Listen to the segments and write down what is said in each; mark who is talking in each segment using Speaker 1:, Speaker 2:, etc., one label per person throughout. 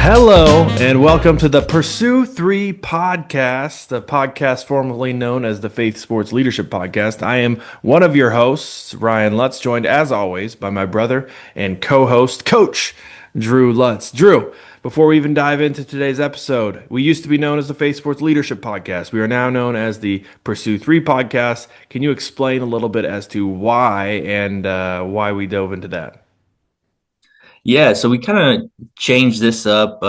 Speaker 1: Hello and welcome to the Pursue3 Podcast, the podcast formerly known as the Faith Sports Leadership Podcast. I am one of your hosts, Ryan Lutz, joined as always by my brother and co-host, Coach Drew Lutz. Drew, before we even dive into today's episode, we used to be known as the Faith Sports Leadership Podcast. We are now known as the Pursue3 Podcast. Can you explain a little bit as to why and why we dove into that?
Speaker 2: Yeah, so we kind of changed this up.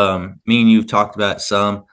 Speaker 2: Me and you've talked about some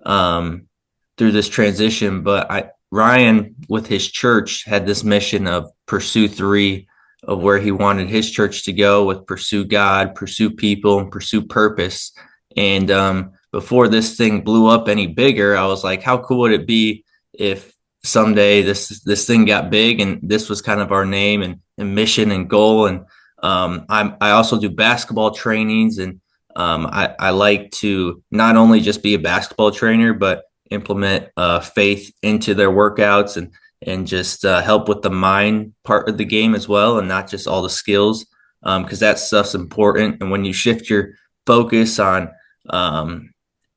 Speaker 2: through this transition, but Ryan with his church had this mission of pursue three, of where he wanted his church to go with pursue God, pursue people, and pursue purpose. And before this thing blew up any bigger, I was like, how cool would it be if someday this thing got big and this was kind of our name and mission and goal. And I also do basketball trainings, and I like to not only just be a basketball trainer, but implement faith into their workouts and just help with the mind part of the game as well, and not just all the skills, because that stuff's important. And when you shift your focus on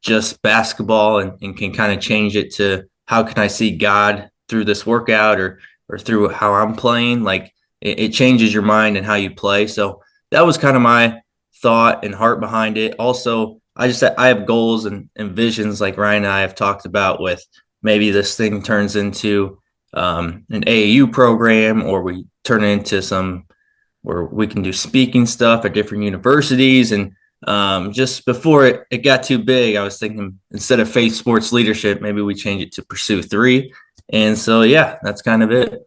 Speaker 2: just basketball and can kind of change it to how can I see God through this workout or through how I'm playing, like it changes your mind and how you play. So that was kind of my thought and heart behind it. Also, I have goals and visions like Ryan and I have talked about, with maybe this thing turns into an AAU program, or we turn it into some where we can do speaking stuff at different universities. And just before it got too big, I was thinking instead of Faith Sports Leadership, maybe we change it to Pursue 3. And so, yeah, that's kind of it.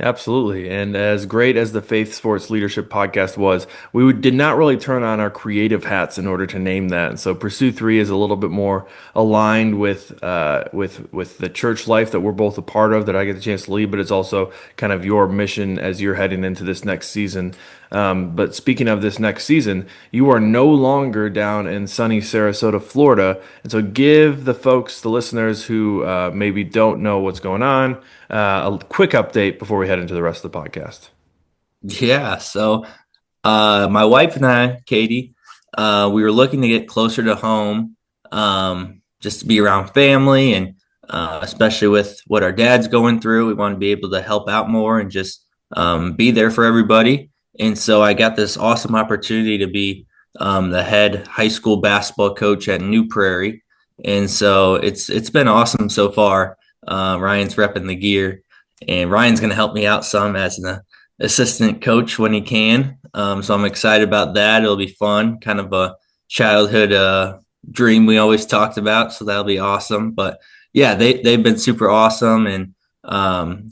Speaker 1: Absolutely. And as great as the Faith Sports Leadership Podcast was, we did not really turn on our creative hats in order to name that. And so Pursue 3 is a little bit more aligned with the church life that we're both a part of, that I get the chance to lead, but it's also kind of your mission as you're heading into this next season. But speaking of this next season, you are no longer down in sunny Sarasota, Florida. And so give the folks, the listeners who maybe don't know what's going on, a quick update before we head into the rest of the podcast.
Speaker 2: Yeah. So my wife and I, Katie, we were looking to get closer to home, just to be around family, and especially with what our dad's going through, we want to be able to help out more and just be there for everybody. And so I got this awesome opportunity to be the head high school basketball coach at New Prairie. And so it's been awesome so far. Ryan's repping the gear, and Ryan's going to help me out some as an assistant coach when he can. So I'm excited about that. It'll be fun, kind of a childhood dream we always talked about. So that'll be awesome. But yeah, they've been super awesome, and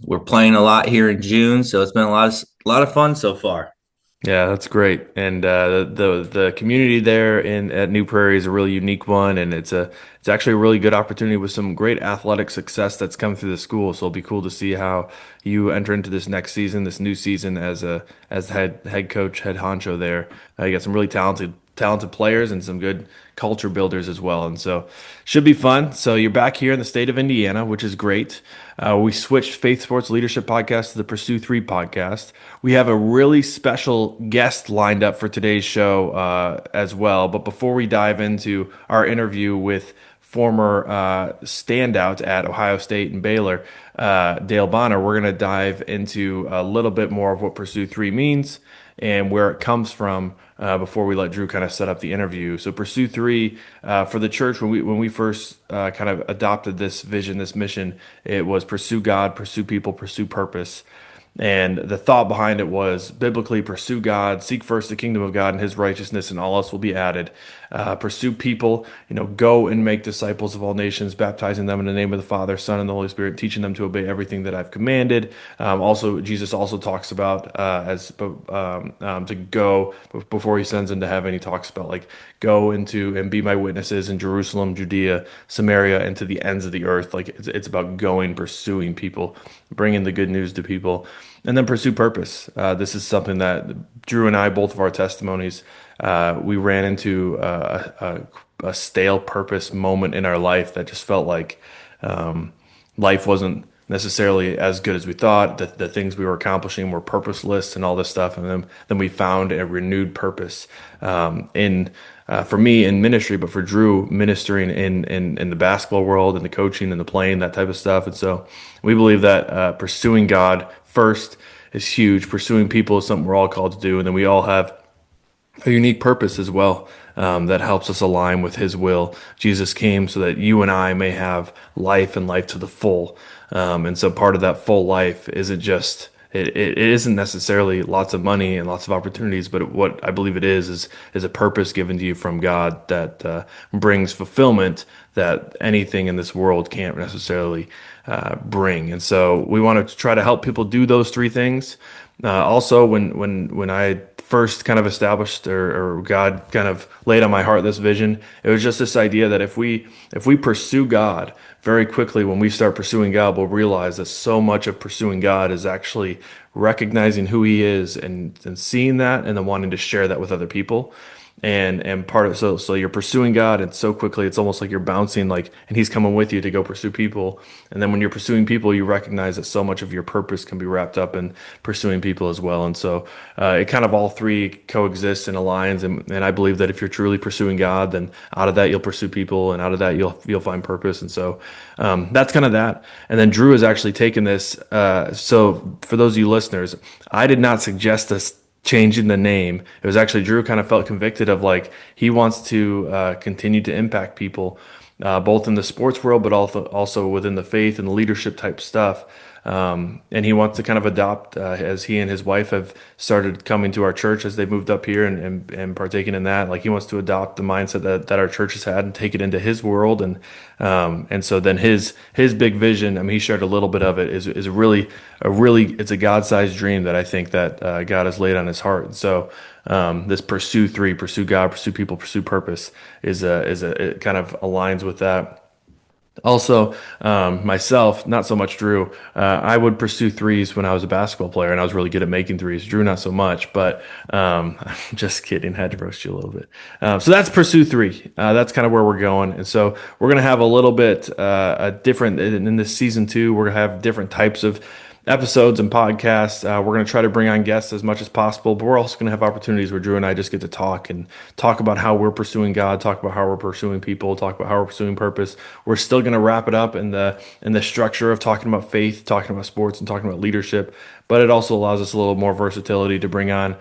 Speaker 2: we're playing a lot here in June. So it's been a lot of fun so far.
Speaker 1: Yeah, that's great. And the community there at New Prairie is a really unique one, and it's actually a really good opportunity with some great athletic success that's come through the school. So it'll be cool to see how you enter into this next season, this new season as head coach, head honcho there. You got some really talented players and some good culture builders as well. And so should be fun. So you're back here in the state of Indiana, which is great. We switched Faith Sports Leadership Podcast to the Pursue 3 Podcast. We have a really special guest lined up for today's show as well. But before we dive into our interview with former standout at Ohio State and Baylor, Dale Bonner, we're going to dive into a little bit more of what Pursue 3 means and where it comes from before we let Drew kind of set up the interview. So Pursue 3 for the church, when we first kind of adopted this vision, this mission, it was pursue God, pursue people, pursue purpose. And the thought behind it was biblically pursue God, seek first the kingdom of God and his righteousness, and all else will be added. Pursue people, go and make disciples of all nations, baptizing them in the name of the Father, Son, and the Holy Spirit, teaching them to obey everything that I've commanded. Also, Jesus also talks about to go before he sends into heaven. He talks about like go into and be my witnesses in Jerusalem, Judea, Samaria, and to the ends of the earth. Like it's about going, pursuing people, bringing the good news to people. And then pursue purpose. This is something that Drew and I, both of our testimonies, we ran into a stale purpose moment in our life that just felt like life wasn't necessarily as good as we thought. The things we were accomplishing were purposeless and all this stuff. And then we found a renewed purpose in for me in ministry, but for Drew ministering in the basketball world and the coaching and the playing, that type of stuff. And so we believe that pursuing God first is huge. Pursuing people is something we're all called to do. And then we all have a unique purpose as well that helps us align with His will. Jesus came so that you and I may have life and life to the full. And so part of that full life isn't just it isn't necessarily lots of money and lots of opportunities, but what I believe it is a purpose given to you from God that brings fulfillment that anything in this world can't necessarily bring. And so we want to try to help people do those three things. Also, when I first kind of established or God kind of laid on my heart this vision, it was just this idea that if we pursue God very quickly, when we start pursuing God, we'll realize that so much of pursuing God is actually recognizing who He is and seeing that and then wanting to share that with other people. And part of so you're pursuing God and so quickly it's almost like you're bouncing like and He's coming with you to go pursue people. And then when you're pursuing people, you recognize that so much of your purpose can be wrapped up in pursuing people as well. And so it kind of all three coexist and aligns. And I believe that if you're truly pursuing God, then out of that you'll pursue people, and out of that you'll find purpose. And so that's kind of that. And then Drew has actually taken this. So for those of you listeners, I did not suggest this changing the name. It was actually Drew kind of felt convicted of like he wants to continue to impact people both in the sports world, but also within the faith and the leadership type stuff. And he wants to kind of adopt, as he and his wife have started coming to our church as they moved up here and partaking in that. Like he wants to adopt the mindset that our church has had and take it into his world. And so then his big vision, I mean, he shared a little bit of it, is it's a God-sized dream that I think that God has laid on his heart. And so this pursue God, pursue people, pursue purpose it kind of aligns with that. Also, myself, not so much Drew. I would pursue threes when I was a basketball player, and I was really good at making threes. Drew, not so much, but just kidding. Had to roast you a little bit. So that's pursue three. That's kind of where we're going, and so we're gonna have a little bit a different in this season two. We're gonna have different types of episodes and podcasts. We're going to try to bring on guests as much as possible, but we're also going to have opportunities where Drew and I just get to talk about how we're pursuing God, talk about how we're pursuing people, talk about how we're pursuing purpose. We're still going to wrap it up in the structure of talking about faith, talking about sports, and talking about leadership, but it also allows us a little more versatility to bring on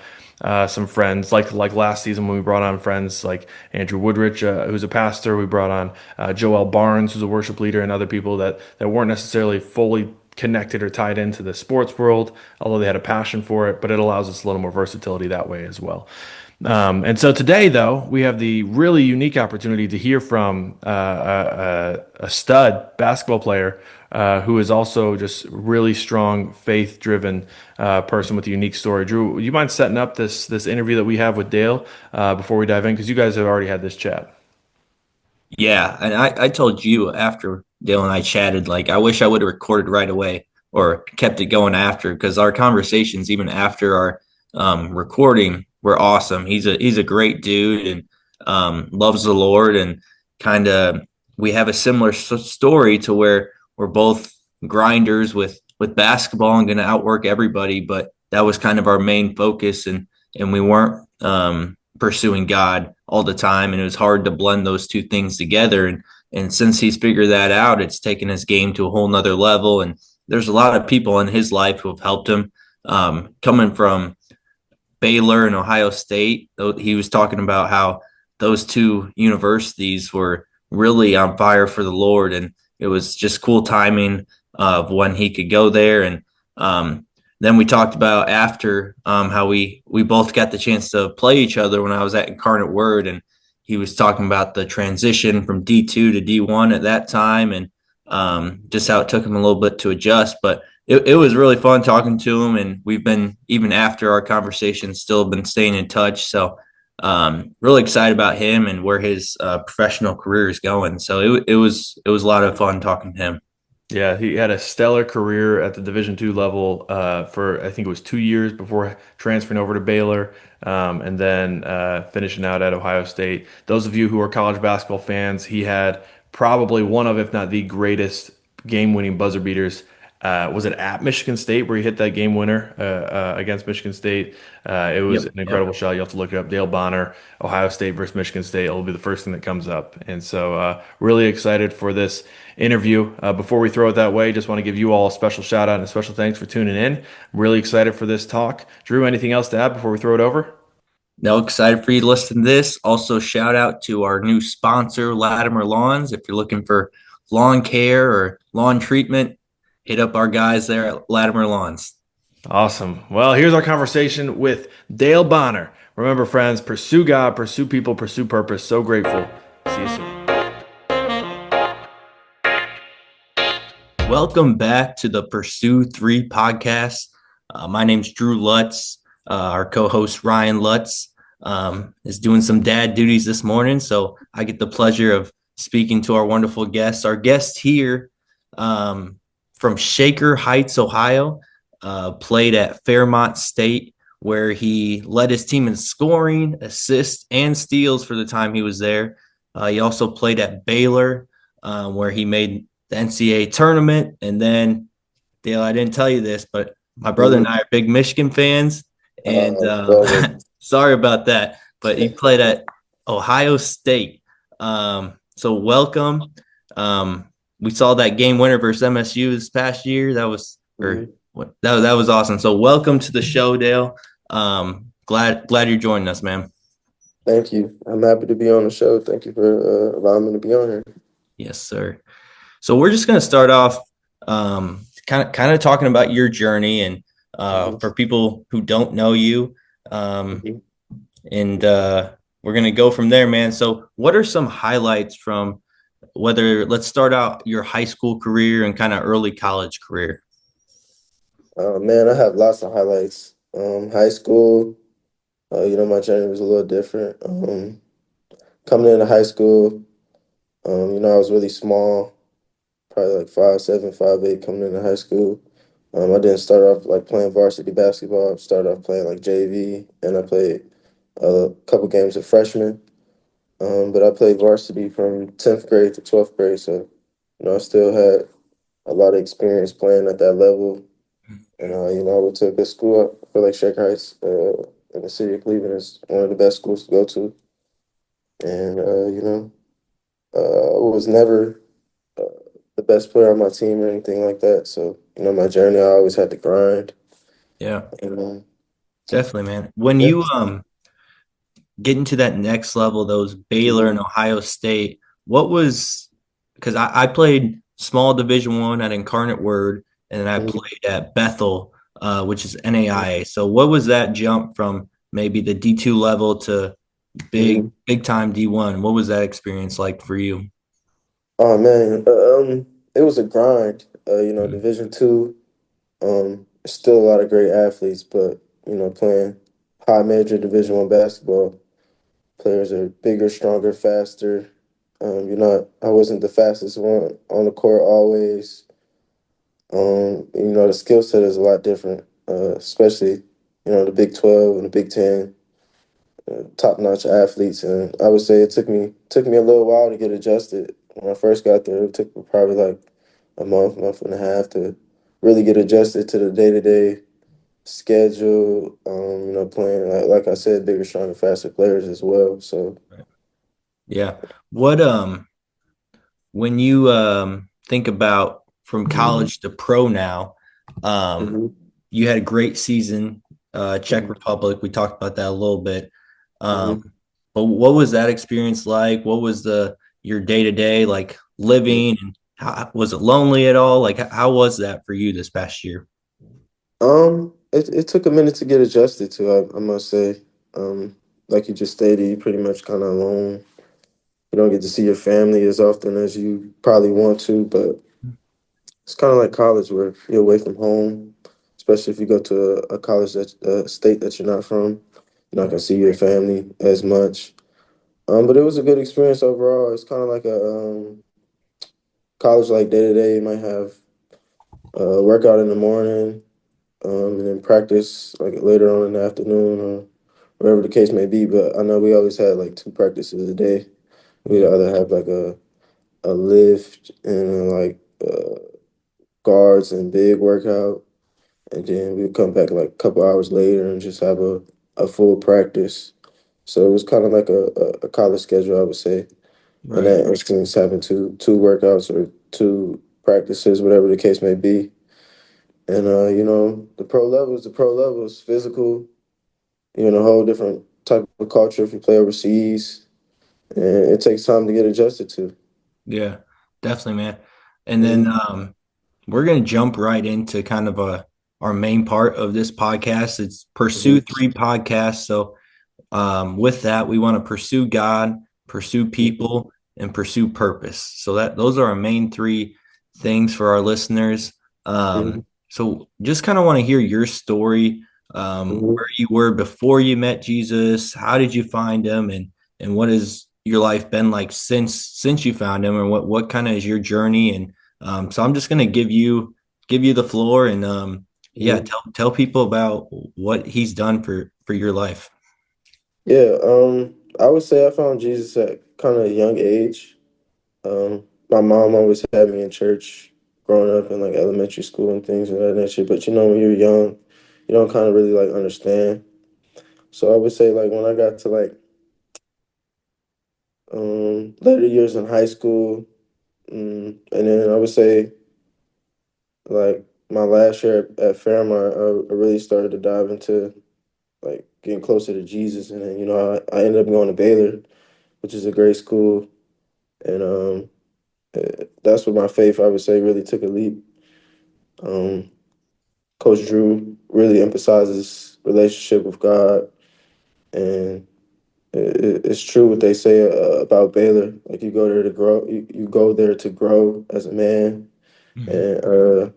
Speaker 1: some friends like last season when we brought on friends like Andrew Woodrich, who's a pastor. We brought on Joel Barnes, who's a worship leader, and other people that weren't necessarily fully connected or tied into the sports world, although they had a passion for it, but it allows us a little more versatility that way as well. And so today, though, we have the really unique opportunity to hear from a stud basketball player who is also just really strong, faith-driven person with a unique story. Drew, would you mind setting up this interview that we have with Dale before we dive in? Because you guys have already had this chat.
Speaker 2: Yeah, and I told you after Dale and I chatted, like I wish I would have recorded right away or kept it going after, because our conversations, even after our recording, were awesome. He's a great dude and loves the Lord, and kind of we have a similar story to where we're both grinders with basketball and going to outwork everybody, but that was kind of our main focus, and we weren't pursuing God all the time, and it was hard to blend those two things together. And since he's figured that out, it's taken his game to a whole nother level. And there's a lot of people in his life who have helped him. Coming from Baylor and Ohio State, he was talking about how those two universities were really on fire for the Lord, and it was just cool timing of when he could go there. And then we talked about after how we both got the chance to play each other when I was at Incarnate Word, and he was talking about the transition from D2 to D1 at that time, and just how it took him a little bit to adjust. But it was really fun talking to him, and we've been, even after our conversation, still been staying in touch. So really excited about him and where his professional career is going. So it was a lot of fun talking to him.
Speaker 1: Yeah, he had a stellar career at the Division II level for I think it was 2 years before transferring over to Baylor, and then finishing out at Ohio State. Those of you who are college basketball fans, he had probably one of, if not the greatest game-winning buzzer beaters Was it at Michigan State where he hit that game winner against Michigan State? It was
Speaker 2: Yep.
Speaker 1: an
Speaker 2: Yep.
Speaker 1: incredible shot. You have to look it up. Dale Bonner, Ohio State versus Michigan State. It'll be the first thing that comes up. And so, really excited for this interview. Before we throw it that way, just want to give you all a special shout out and a special thanks for tuning in. I'm really excited for this talk. Drew, anything else to add before we throw it over?
Speaker 2: No, excited for you to listen to this. Also, shout out to our new sponsor, Latimer Lawns. If you're looking for lawn care or lawn treatment, hit up our guys there at Latimer Lawns.
Speaker 1: Awesome. Well, here's our conversation with Dale Bonner. Remember, friends, pursue God, pursue people, pursue purpose. So grateful. See you soon.
Speaker 2: Welcome back to the Pursue3 Podcast. My name's Drew Lutz. Our co-host Ryan Lutz is doing some dad duties this morning, so I get the pleasure of speaking to our wonderful guest. Our guest here from Shaker Heights, Ohio, played at Fairmont State, where he led his team in scoring, assists, and steals for the time he was there. He also played at Baylor, where he made the NCAA tournament. And then, Dale, I didn't tell you this, but my brother and I are big Michigan fans. And
Speaker 3: Brother.
Speaker 2: sorry about that, but he played at Ohio State. So welcome. We saw that game winner versus MSU this past year. That was that was awesome. So welcome to the show, Dale. Glad you're joining us, man.
Speaker 3: Thank you. I'm happy to be on the show. Thank you for allowing me to be on here.
Speaker 2: Yes, sir. So we're just going to start off kind of talking about your journey and for people who don't know you. And we're going to go from there, man. So what are some highlights from let's start out your high school career and kind of early college career?
Speaker 3: Man, I have lots of highlights. High school, my journey was a little different. Coming into high school, I was really small, probably like 5'7", 5'8", coming into high school. I didn't start off like playing varsity basketball. I started off playing like JV, and I played a couple games of freshman. But I played varsity from 10th grade to 12th grade, so I still had a lot of experience playing at that level. And I went to a good school. I feel like Shaker Heights in the city of Cleveland is one of the best schools to go to. And I was never the best player on my team or anything like that. So my journey, I always had to grind.
Speaker 2: Yeah,
Speaker 3: And
Speaker 2: definitely, man. When
Speaker 3: yeah.
Speaker 2: you get into that next level, those Baylor and Ohio State, what was, because I played small Division I at Incarnate Word, and then I played at Bethel, which is NAIA. So what was that jump from maybe the D2 level to big time D1? What was that experience like for you?
Speaker 3: Oh man, it was a grind. Division II, still a lot of great athletes, but playing high major Division I basketball, players are bigger, stronger, faster. I wasn't the fastest one on the court always. The skill set is a lot different, especially the Big 12 and the Big 10, top-notch athletes. And I would say it took me a little while to get adjusted. When I first got there, it took me probably like a month and a half to really get adjusted to the day-to-day schedule. Playing like I said, bigger, stronger, faster players as well. So
Speaker 2: Yeah. What when you think about from college to pro now,
Speaker 3: mhm,
Speaker 2: you had a great season, Czech
Speaker 3: mhm,
Speaker 2: Republic. We talked about that a little bit.
Speaker 3: mhm.
Speaker 2: But what was that experience like? What was your day to day like living? And was it lonely at all? Like how was that for you this past year?
Speaker 3: It took a minute to get adjusted to, I must say. Um, like you just stated, you pretty much kind of alone. You don't get to see your family as often as you probably want to, but it's kind of like college where you're away from home, especially if you go to a college a state that you're not from. You're not gonna see your family as much. But it was a good experience overall. It's kind of like a college like day to day. You might have workout in the morning, and then practice like later on in the afternoon or wherever the case may be. But I know we always had like two practices a day. We'd either have like a lift and like guards and big workout, and then we'd come back like a couple hours later and just have a full practice. So it was kind of like a college schedule, I would say. In
Speaker 2: Right.
Speaker 3: that instance, having two workouts or two practices, whatever the case may be. And the pro levels, physical, you're in a whole different type of culture if you play overseas. And it takes time to get adjusted to.
Speaker 2: Yeah, definitely, man. And then
Speaker 3: Mhm.
Speaker 2: we're gonna jump right into kind of our main part of this podcast. It's
Speaker 3: Mhm.
Speaker 2: Pursue 3 Podcast. So with that, we want to pursue God, pursue
Speaker 3: Mhm.
Speaker 2: people, and pursue purpose. So that those are our main three things for our listeners.
Speaker 3: Mhm.
Speaker 2: So just kind of want to hear your story,
Speaker 3: Mhm.
Speaker 2: where you were before you met Jesus. How did you find him, and what has your life been like since you found him, and what kind of is your journey? And so I'm just gonna give you the floor, and yeah,
Speaker 3: Mhm.
Speaker 2: tell people about what he's done for your life.
Speaker 3: Yeah, I would say I found Jesus at kind of a young age. My mom always had me in church growing up in like elementary school and things of that nature. But when you're young, you don't kind of really like understand. So I would say like when I got to like later years in high school, and then I would say like my last year at Fairmont, I really started to dive into like getting closer to Jesus. And then I ended up going to Baylor, which is a great school, and that's where my faith, I would say, really took a leap. Um, Coach Drew really emphasizes relationship with God, and it's true what they say about Baylor. Like you go there to grow, you go there to grow as a man,
Speaker 2: Mhm.
Speaker 3: and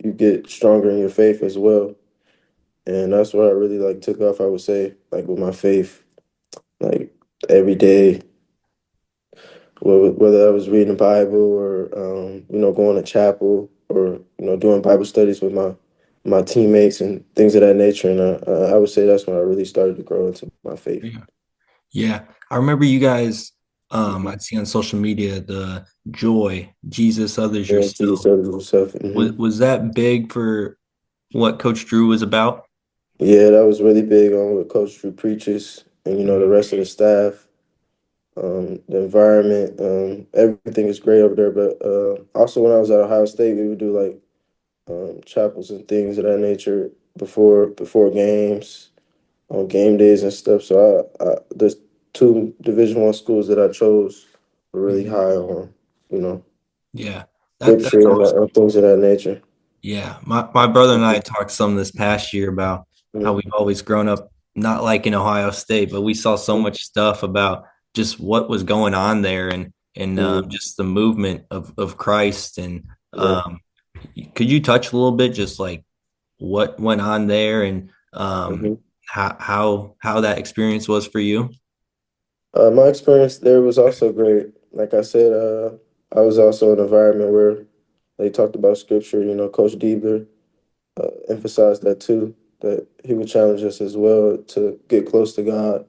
Speaker 3: you get stronger in your faith as well. And that's what I really like took off. I would say, like with my faith, like every day, whether I was reading the Bible or going to chapel or doing Bible studies with my teammates and things of that nature. And I would say that's when I really started to grow into my faith.
Speaker 2: Yeah. Yeah. I remember you guys,
Speaker 3: Hmm.
Speaker 2: I'd see on social media the joy, Jesus, others,
Speaker 3: Yeah, Jesus
Speaker 2: yourself.
Speaker 3: started himself.
Speaker 2: Was that big for what Coach Drew was about?
Speaker 3: Yeah, that was really big on what Coach Drew preaches, and the
Speaker 2: Mhm.
Speaker 3: rest of the staff, the environment, everything is great over there. But also, when I was at Ohio State, we would do like chapels and things of that nature before games, on game days and stuff. So the two Division I schools that I chose were really
Speaker 2: Mhm.
Speaker 3: high on, you know,
Speaker 2: Yeah. That's
Speaker 3: scripture and,
Speaker 2: awesome.
Speaker 3: and things of that nature.
Speaker 2: Yeah, my brother and I talked some this past year about how
Speaker 3: Mhm.
Speaker 2: we've always grown up not liking Ohio State, but we saw so much stuff about just what was going on there and
Speaker 3: Mhm.
Speaker 2: just the movement of Christ. And
Speaker 3: Yeah.
Speaker 2: um, could you touch a little bit just like what went on there and
Speaker 3: Mhm.
Speaker 2: how that experience was for you?
Speaker 3: My experience there was also great. Like I said, I was also in an environment where they talked about scripture. Coach Diebler emphasized that too, that he would challenge us as well to get close to God.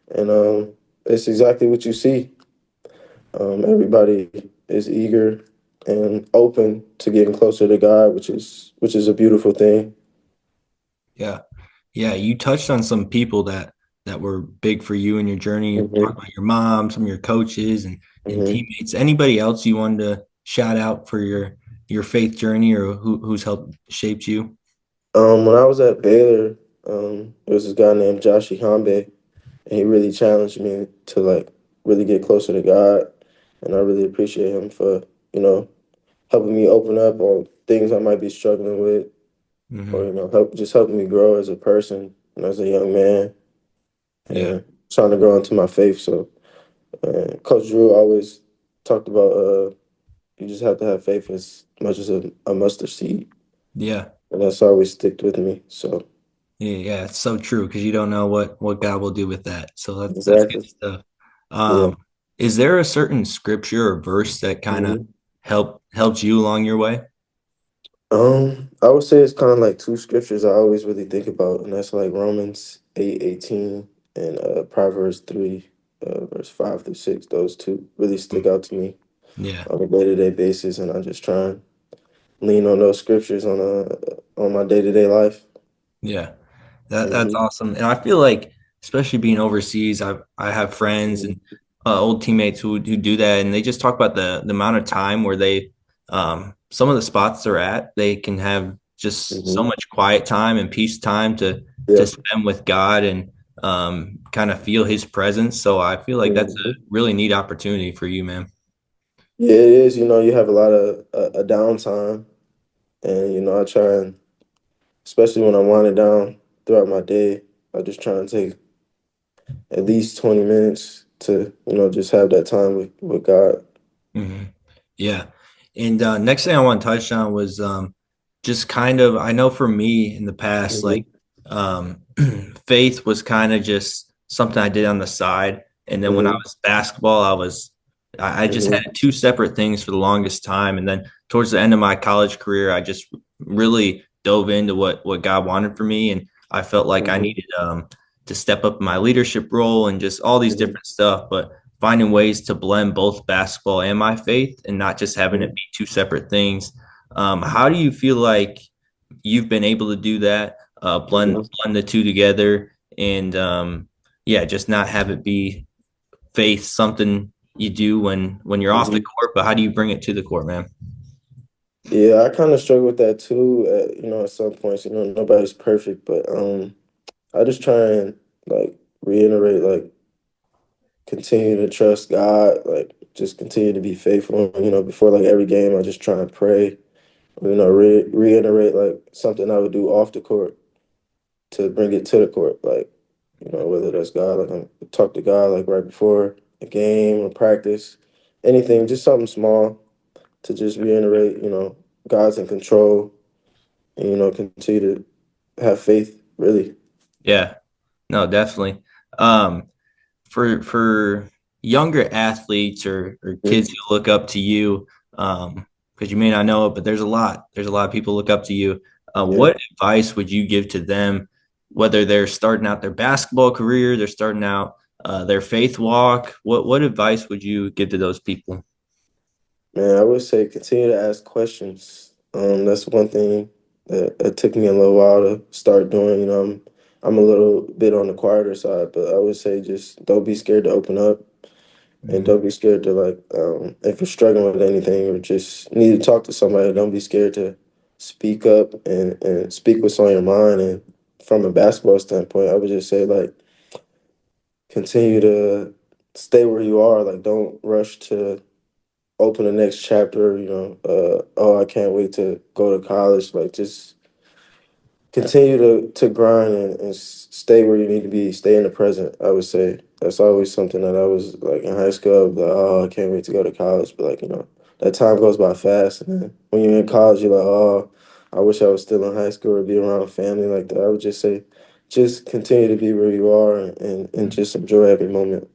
Speaker 3: And it's exactly what you see. Everybody is eager and open to getting closer to God, which is a beautiful thing.
Speaker 2: Yeah. Yeah, you touched on some people that were big for you in your journey. You talked
Speaker 3: Hmm.
Speaker 2: about your mom, some of your coaches and
Speaker 3: Hmm.
Speaker 2: teammates. Anybody else you wanted to shout out for your faith journey or who's helped shaped you?
Speaker 3: When I was at Baylor, there was this guy named Josh Hambe, and he really challenged me to like really get closer to God, and I really appreciate him for you know helping me open up on things I might be struggling with, or
Speaker 2: Hmm.
Speaker 3: helping me grow as a person and as a young man,
Speaker 2: Yeah,
Speaker 3: and trying to grow into my faith. So, Coach Drew always talked about you just have to have faith as much as a mustard seed,
Speaker 2: yeah,
Speaker 3: and that's always sticked with me. So,
Speaker 2: yeah. It's so true because you don't know what God will do with that. So that's good
Speaker 3: exactly.
Speaker 2: stuff.
Speaker 3: Yeah.
Speaker 2: Is there a certain scripture or verse that kind of
Speaker 3: Hmm.
Speaker 2: helped you along your way?
Speaker 3: I would say it's kind of like two scriptures I always really think about, and that's like Romans 8:18 and Proverbs 3, verse 5 through 6. Those two really stick
Speaker 2: Mm.
Speaker 3: out to me
Speaker 2: Yeah,
Speaker 3: on a day-to-day basis, and I just try and lean on those scriptures on my day-to-day life.
Speaker 2: Yeah. That's
Speaker 3: Hmm.
Speaker 2: awesome. And I feel like, especially being overseas, I have friends and old teammates who do that, and they just talk about the amount of time where they some of the spots they're at, they can have just so
Speaker 3: Hmm.
Speaker 2: much quiet time and peace time to
Speaker 3: Yeah.
Speaker 2: spend with God and kind of feel His presence. So I feel like that's a
Speaker 3: Hmm.
Speaker 2: really neat opportunity for you, man.
Speaker 3: Yeah, it is. You have a lot of a downtime, and I try and, especially when I'm winding down throughout my day, I just try and take at least 20 minutes to, just have that time with God.
Speaker 2: Hmm. Yeah. And next thing I want to touch on was just kind of, I know for me in the past,
Speaker 3: Hmm.
Speaker 2: like um, faith was kind of just something I did on the side. And then when I
Speaker 3: Hmm.
Speaker 2: was basketball, I just had
Speaker 3: Hmm.
Speaker 2: two separate things for the longest time. And then towards the end of my college career, I just really dove into what God wanted for me. And I felt like I
Speaker 3: Hmm.
Speaker 2: needed to step up in my leadership role and just all these
Speaker 3: Hmm.
Speaker 2: different stuff. But finding ways to blend both basketball and my faith and not just having it
Speaker 3: Hmm.
Speaker 2: be two separate things. How do you feel like you've been able to do that, blend the two together and yeah, just not have it be faith something you do when you're off the
Speaker 3: Hmm.
Speaker 2: court, but how do you bring it to the court, man?
Speaker 3: Yeah, I kind of struggle with that too. At some points, nobody's perfect, but I just try and like reiterate, like continue to trust God, like just continue to be faithful. Before like every game, I just try and pray. Reiterate like something I would do off the court to bring it to the court. Like, whether that's God, like I talk to God like right before a game or practice, anything, just something small to just reiterate. God's in control, and continue to have faith. Really.
Speaker 2: Yeah, no, definitely. Um, for younger athletes or kids who look up to you, because you may not know it, but there's a lot of people look up to you.
Speaker 3: Yeah.
Speaker 2: What advice would you give to them, whether they're starting out their basketball career, they're starting out their faith walk? What advice would you give to those people?
Speaker 3: Man, I would say continue to ask questions. That's one thing that it took me a little while to start doing. I'm a little bit on the quieter side, but I would say just don't be scared to open up, and
Speaker 2: Mhm.
Speaker 3: don't be scared to like if you're struggling with anything or just need to talk to somebody, don't be scared to speak up and speak what's on your mind. And from a basketball standpoint, I would just say like continue to stay where you are. Like don't rush to open the next chapter. Oh, I can't wait to go to college. Like just continue to grind and stay where you need to be. Stay in the present. I would say that's always something that I was like in high school. I was like, oh, I can't wait to go to college. But like that time goes by fast, and then when you're in college, you're like, oh, I wish I was still in high school or be around family like that. I would just say, just continue to be where you are and just enjoy every moment.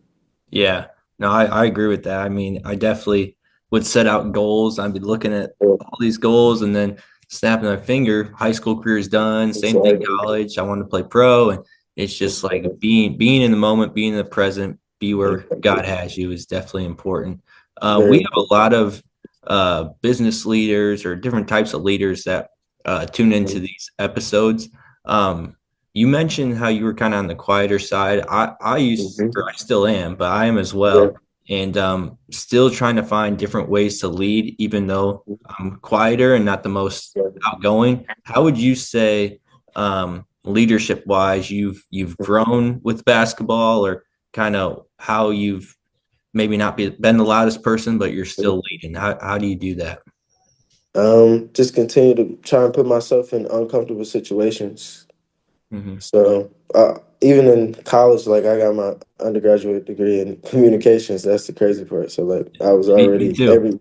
Speaker 2: Yeah, no, I agree with that. I mean, I definitely would set out goals. I'd be looking at
Speaker 3: Yeah,
Speaker 2: all these goals and then snapping my finger. High school career is done. Same thing,
Speaker 3: exactly.
Speaker 2: college. I wanted to play pro, and it's just like
Speaker 3: Exactly.
Speaker 2: being in the moment, being in the present, be where
Speaker 3: Exactly.
Speaker 2: God has you is definitely important.
Speaker 3: Very
Speaker 2: We have a
Speaker 3: important.
Speaker 2: lot of business leaders or different types of leaders that tune into
Speaker 3: Mhm.
Speaker 2: these episodes. Um, you mentioned how you were kind of on the quieter side. I used,
Speaker 3: Mhm.
Speaker 2: or I still am, but I am as
Speaker 3: Yeah.
Speaker 2: well. And still trying to find different ways to lead, even though I'm quieter and not the most
Speaker 3: Yeah.
Speaker 2: outgoing. How would you say, leadership wise, you've grown with basketball, or kind of how you've maybe not been the loudest person, but you're still leading? How do you do that?
Speaker 3: Just continue to try and put myself in uncomfortable situations.
Speaker 2: Hmm.
Speaker 3: So even in college, like I got my undergraduate degree in communications. That's the crazy part. So like I was
Speaker 2: Me
Speaker 3: already
Speaker 2: too.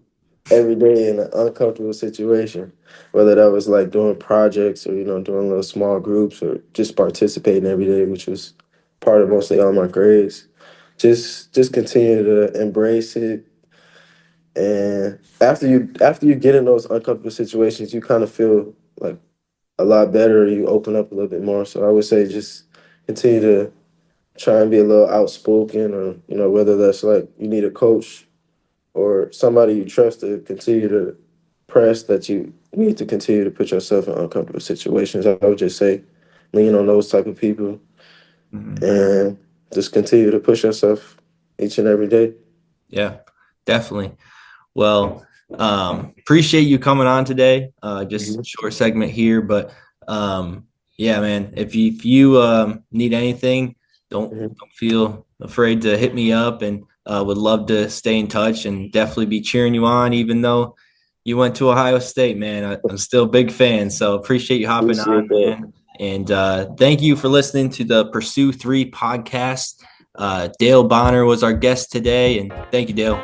Speaker 3: every day in an uncomfortable situation, whether that was like doing projects or doing little small groups or just participating every day, which was part of mostly all my grades. Just continue to embrace it. And after you get in those uncomfortable situations, you kind of feel like a lot better. You open up a little bit more. So I would say just continue to try and be a little outspoken, or whether that's like you need a coach or somebody you trust to continue to press that you need to continue to put yourself in uncomfortable situations. I would just say lean on those type of people and just continue to push yourself each and every day.
Speaker 2: Yeah, definitely. Well, appreciate you coming on today. Just short segment here, but yeah, man, if you need anything, don't feel afraid to hit me up, and would love to stay in touch and definitely be cheering you on, even though you went to Ohio State, man. I'm still a big fan, so appreciate you hopping on,
Speaker 3: Appreciate that.
Speaker 2: man. And thank you for listening to the Pursue3 podcast. Dale Bonner was our guest today, and thank you, Dale.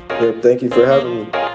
Speaker 3: Yeah, thank you for having me.